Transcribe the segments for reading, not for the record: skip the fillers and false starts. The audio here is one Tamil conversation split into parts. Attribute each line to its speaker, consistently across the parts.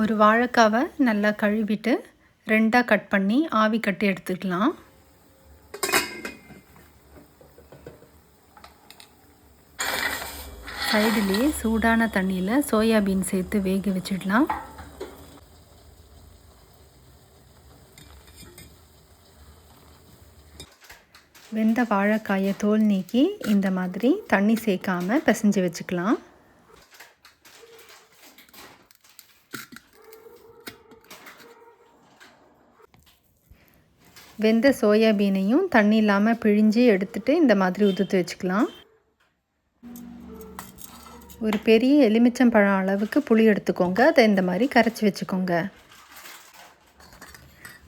Speaker 1: ஒரு வாழைக்காவை நல்லா கழுவிட்டு 2ஆ கட் பண்ணி ஆவி கட்டி எடுத்துக்கலாம். சைடுலேயே சூடான தண்ணியில் சோயாபீன் சேர்த்து வேக வச்சிடலாம். வெந்த வாழைக்காயை தோல் நீக்கி இந்த மாதிரி தண்ணி சேர்க்காமல் பிசைஞ்சு வச்சுக்கலாம். வெந்த சோயாபீனையும் தண்ணி இல்லாமல் பிழிஞ்சு எடுத்துகிட்டு இந்த மாதிரி உதுத்து வச்சுக்கலாம். ஒரு பெரிய எலுமிச்சம்பழம் அளவுக்கு புளி எடுத்துக்கோங்க. அதை இந்த மாதிரி கரைச்சி வச்சுக்கோங்க.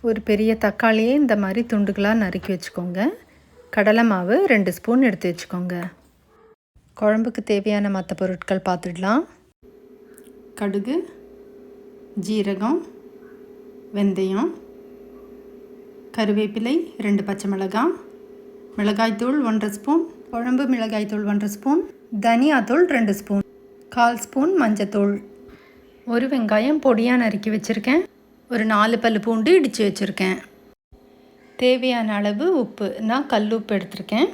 Speaker 1: ஒரு பெரிய தக்காளியை இந்த மாதிரி துண்டுகளாக நறுக்கி வச்சுக்கோங்க. கடலை மாவு 2 ஸ்பூன் எடுத்து வச்சுக்கோங்க. குழம்புக்கு தேவையான மற்ற பொருட்கள் பார்த்துடலாம். கடுகு, ஜீரகம், வெந்தயம், கருவேப்பிலை 2 பச்சை மிளகாய், மிளகாய்த்தூள் 1/2 ஸ்பூன், குழம்பு மிளகாய்த்தூள் 1/2 ஸ்பூன், தனியாத்தூள் 2 ஸ்பூன், 1/4 ஸ்பூன் மஞ்சத்தூள், ஒரு வெங்காயம் பொடியாக நறுக்கி வச்சுருக்கேன், ஒரு 4 பல் பூண்டு இடித்து வச்சுருக்கேன், தேவையான அளவு உப்பு, நான் கல் உப்பு எடுத்திருக்கேன்.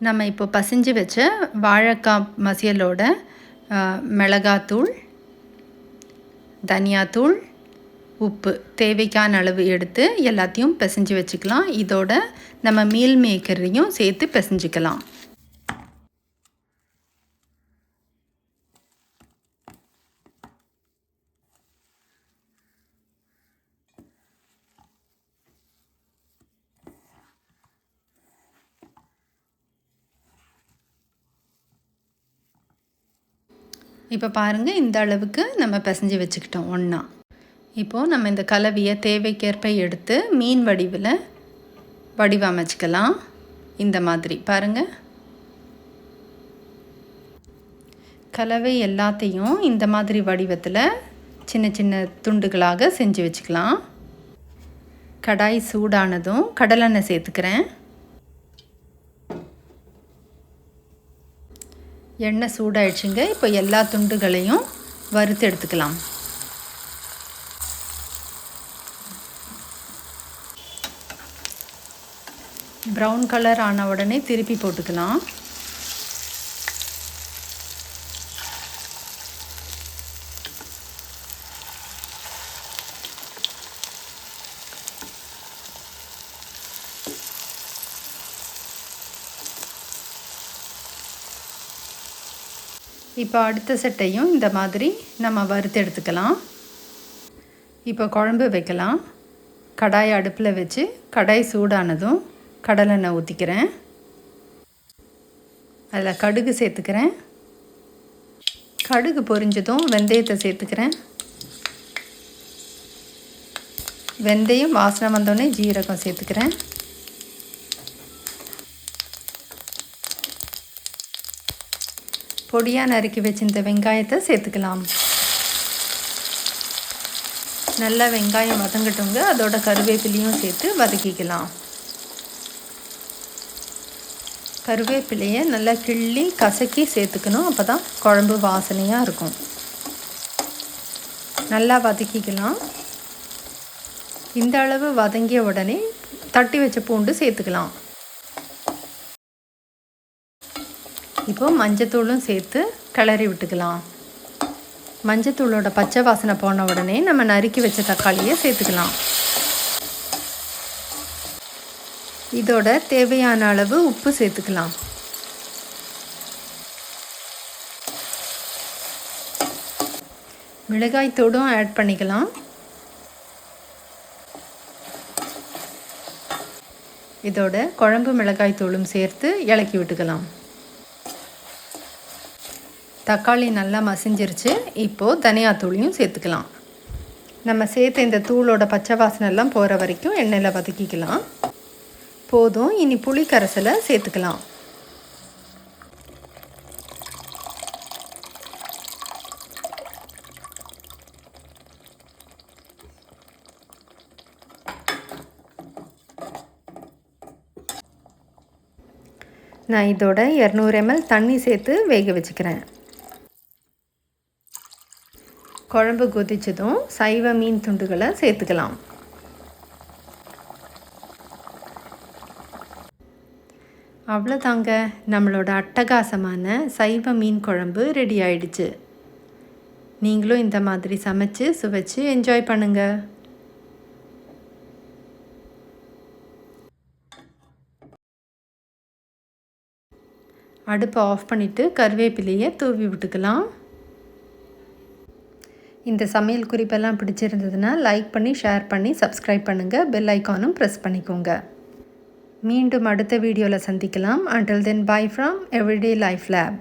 Speaker 1: நம்ம இப்போ பசிஞ்சு வச்ச வாழைக்காய் மசியலோட மிளகாத்தூள், தனியாத்தூள், உப்பு தேவைக்கான அளவு எடுத்து எல்லாத்தையும் பிசைஞ்சு வச்சுக்கலாம். இதோட நம்ம மீல் மேக்கரையும் சேர்த்து பிசைஞ்சிக்கலாம். இப்போ பாருங்கள், இந்த அளவுக்கு நம்ம பிசைஞ்சு வச்சுக்கிட்டோம் ஒன்றா. இப்போது நம்ம இந்த கலவையை தேவைக்கேற்ப எடுத்து மீன் வடிவில் வடிவமைச்சிக்கலாம். இந்த மாதிரி பாருங்கள், கலவை எல்லாத்தையும் இந்த மாதிரி வடிவத்தில் சின்ன சின்ன துண்டுகளாக செஞ்சு வச்சுக்கலாம். கடாய் சூடானதும் கடலெண்ணெய் சேர்த்துக்கிறேன். எண்ணெய் சூடாயிடுச்சுங்க. இப்போ எல்லா துண்டுகளையும் வறுத்து எடுத்துக்கலாம். ப்ரௌன் கலர் ஆன உடனே திருப்பி போட்டுக்கலாம். இப்போ அடுத்த செட்டையும் இந்த மாதிரி நம்ம வறுத்து எடுத்துக்கலாம். இப்போ குழம்பு வைக்கலாம். கடாயை அடுப்பில் வச்சு கடாய் சூடானதும் கடலெண்ணெய் ஊற்றிக்கிறேன். அதில் கடுகு சேர்த்துக்கிறேன். கடுகு பொரிஞ்சதும் வெந்தயத்தை சேர்த்துக்கிறேன். வெந்தயம் வாசனை வந்தோடனே ஜீரகம் சேர்த்துக்கிறேன். பொடியாக நறுக்கி வச்சிருந்த வெங்காயத்தை சேர்த்துக்கலாம். நல்லா வெங்காயம் வதங்கட்டுங்க. அதோட கருவேப்பிலையும் சேர்த்து வதக்கிக்கலாம். கருவேப்பிலையை நல்லா கிள்ளி கசக்கி சேர்த்துக்கணும். அப்போ தான் குழம்பு வாசனையாக இருக்கும். நல்லா வதக்கிக்கலாம். இந்த அளவு வதங்கிய உடனே தட்டி வச்ச பூண்டு சேர்த்துக்கலாம். இப்போது மஞ்சத்தூளும் சேர்த்து கிளறி விட்டுக்கலாம். மஞ்சத்தூளோட பச்சை வாசனை போன உடனே நம்ம நறுக்கி வச்ச தக்காளியை சேர்த்துக்கலாம். இதோட தேவையான அளவு உப்பு சேர்த்துக்கலாம். மிளகாய்த்தூளும் ஆட் பண்ணிக்கலாம். இதோட குழம்பு மிளகாய்த்தூளும் சேர்த்து இளக்கி விட்டுக்கலாம். தக்காளி நல்லா மசிஞ்சிருச்சு. இப்போது தனியாத்தூளையும் சேர்த்துக்கலாம். நம்ம சேர்த்த இந்த தூளோட பச்சை வாசனைலாம் போகிற வரைக்கும் எண்ணெயில் வதக்கிக்கலாம். போதும். இனி புளி கரைசலை சேர்த்துக்கலாம். நான் இதோட 200 ml தண்ணி சேர்த்து வேக வச்சுக்கிறேன். குழம்பு கொதிச்சதும் சைவ மீன் துண்டுகளை சேர்த்துக்கலாம். அவ்வளோதாங்க, நம்மளோட அட்டகாசமான சைவ மீன் குழம்பு ரெடி ஆயிடுச்சு. நீங்களும் இந்த மாதிரி சமைச்சு சுவைச்சு என்ஜாய் பண்ணுங்கள். அடுப்பை ஆஃப் பண்ணிவிட்டு கருவேப்பிலையை தூவி விட்டுக்கலாம். இந்த சமையல் குறிப்பெல்லாம் பிடிச்சிருந்ததுன்னா லைக் பண்ணி, ஷேர் பண்ணி, சப்ஸ்கிரைப் பண்ணுங்கள். பெல் ஐக்கானும் ப்ரெஸ் பண்ணிக்கோங்க. மீண்டும் அடுத்த வீடியோவில் சந்திக்கலாம். Until then, bye from Everyday Life Lab.